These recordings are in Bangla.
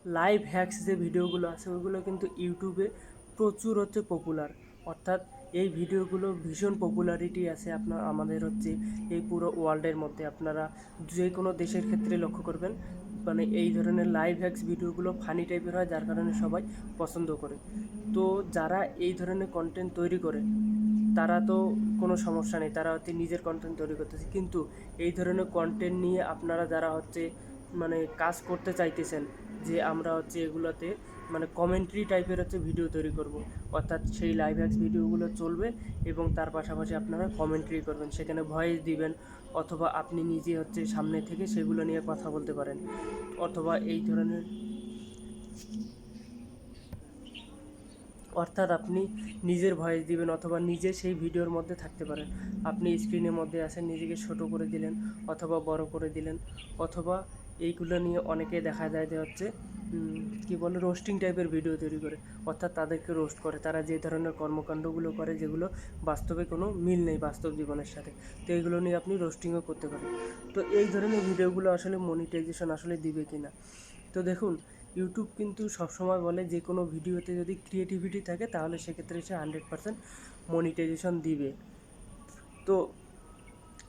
লাইভ হ্যাক্স যে ভিডিওগুলো আছে ওইগুলো কিন্তু ইউটিউবে প্রচুর হচ্ছে পপুলার, অর্থাৎ এই ভিডিওগুলো ভীষণ পপুলারিটি আছে আমাদের হচ্ছে এই পুরো ওয়ার্ল্ডের মধ্যে। আপনারা যে কোনো দেশের ক্ষেত্রে লক্ষ্য করবেন, মানে এই ধরনের লাইভ হ্যাক্স ভিডিওগুলো ফানি টাইপের হয়, যার কারণে সবাই পছন্দ করে। তো যারা এই ধরনের কন্টেন্ট তৈরি করে তারা তো কোনো সমস্যা নেই, তারা হচ্ছে নিজের কন্টেন্ট তৈরি করতেছে, কিন্তু এই ধরনের কন্টেন্ট নিয়ে আপনারা যারা হচ্ছে মানে কাজ করতে চাইতেছেন যে আমরা হচ্ছে এগুলোতে মানে কমেন্ট্রি টাইপের হচ্ছে ভিডিও তৈরি করব, অর্থাৎ সেই লাইভ অ্যাক্স ভিডিওগুলো চলবে এবং তার পাশাপাশি আপনারা কমেন্ট্রি করবেন, সেখানে ভয়েস দিবেন, অথবা আপনি নিজে হচ্ছে সামনে থেকে সেগুলো নিয়ে কথা বলতে পারেন, অথবা এই ধরনের, অর্থাৎ আপনি নিজের ভয়েস দিবেন অথবা নিজে সেই ভিডিওর মধ্যে থাকতে পারেন। আপনি স্ক্রিনের মধ্যে আসেন, নিজেকে ছোট করে দিলেন অথবা বড় করে দিলেন, অথবা এইগুলো নিয়ে অনেকে দেখা যায় যে হচ্ছে কী বলে রোস্টিং টাইপের ভিডিও তৈরি করে, অর্থাৎ তাদেরকে রোস্ট করে, তারা যে ধরনের কর্মকাণ্ডগুলো করে যেগুলো বাস্তবে কোনো মিল নেই বাস্তব জীবনের সাথে, তো এইগুলো নিয়ে আপনি রোস্টিংও করতে পারেন। তো এই ধরনের ভিডিওগুলো আসলে মনিটাইজেশন আসলে দিবে কি না, তো দেখুন, ইউটিউব কিন্তু সবসময় বলে যে কোনো ভিডিওতে যদি ক্রিয়েটিভিটি থাকে তাহলে সেক্ষেত্রে সে 100% মনিটাইজেশন দিবে। তো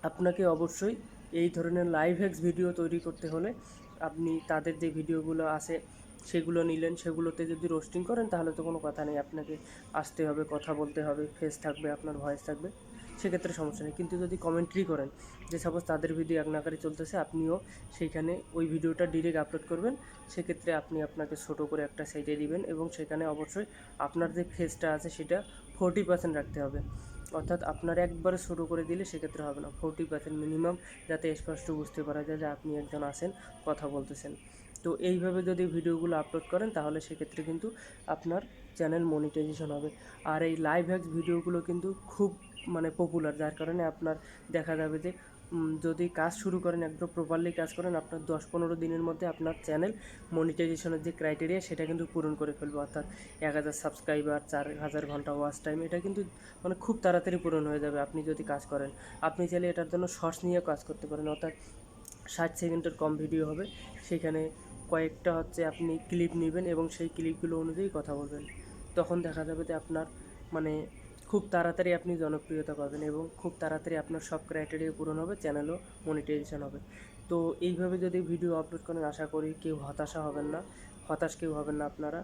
আপনাকে অবশ্যই এই ধরনের লাইভ হ্যাক্স ভিডিও তৈরি করতে হলে আপনি তাদের যে ভিডিওগুলো আছে সেগুলো নিলেন, সেগুলোতে যদি রোস্টিং করেন তাহলে তো কোনো কথা নেই, আপনাকে আসতে হবে, কথা বলতে হবে, ফেস থাকবে, আপনার ভয়েস থাকবে, সেক্ষেত্রে সমস্যা নেই। কিন্তু যদি কমেন্ট্রি করেন, যে সাপোজ তাদের ভিডিও এক নাগারে চলতেছে, আপনিও সেইখানে ওই ভিডিওটা ডিরেক্ট আপলোড করবেন, সেক্ষেত্রে আপনি আপনাকে ছোটো করে একটা সাইডে দিবেন এবং সেখানে অবশ্যই আপনার যে ফেসটা আছে সেটা 40% রাখতে হবে, অর্থাৎ আপনার একবারে ছোটো করে দিলে সেক্ষেত্রে হবে না, 40% মিনিমাম, যাতে স্পষ্ট বুঝতে পারা যায় যে আপনি একজন আছেন, কথা বলতেছেন। তো এইভাবে যদি ভিডিওগুলো আপলোড করেন তাহলে সেক্ষেত্রে কিন্তু আপনার চ্যানেল মনিটাইজেশন হবে। আর এই লাইভ হ্যাক্স ভিডিওগুলো কিন্তু খুব মানে পপুলার, যার কারণে আপনার দেখা যাবে যে যদি কাজ শুরু করেন, একদম প্রপারলি কাজ করেন, আপনার 10-15 দিনের মধ্যে আপনার চ্যানেল মনিটাইজেশনের যে ক্রাইটেরিয়া সেটা কিন্তু পূরণ করে ফেলবে, অর্থাৎ 1000 সাবস্ক্রাইবার, 4000 ঘন্টা ওয়াচ টাইম, এটা কিন্তু মানে খুব তাড়াতাড়ি পূরণ হয়ে যাবে আপনি যদি কাজ করেন। আপনি চাইলে এটার জন্য শর্টস নিয়ে কাজ করতে পারেন, অর্থাৎ 60 সেকেন্ডের কম ভিডিও হবে, সেখানে কয়েকটা হচ্ছে আপনি ক্লিপ নেবেন এবং সেই ক্লিপগুলো অনুযায়ী কথা বলবেন, তখন দেখা যাবে যে আপনার মানে খুব তাড়াতাড়ি আপনি জনপ্রিয়তা পাবেন এবং খুব তাড়াতাড়ি আপনার সব ক্রাইটেরিয়া পূরণ হবে, চ্যানেলও মনিটাইজেশন হবে। তো এইভাবে যদি ভিডিও আপলোড করেন আশা করি কেউ হতাশ কেউ হবেন না আপনারা,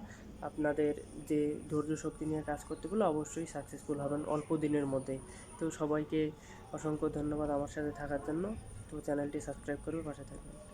আপনাদের যে ধৈর্য শক্তি নিয়ে কাজ করতে পারলে অবশ্যই সাকসেসফুল হবেন অল্প দিনের মধ্যেই। তো সবাইকে অসংখ্য ধন্যবাদ আমার সাথে থাকার জন্য। তো চ্যানেলটি সাবস্ক্রাইব করে পাশে থাকবেন।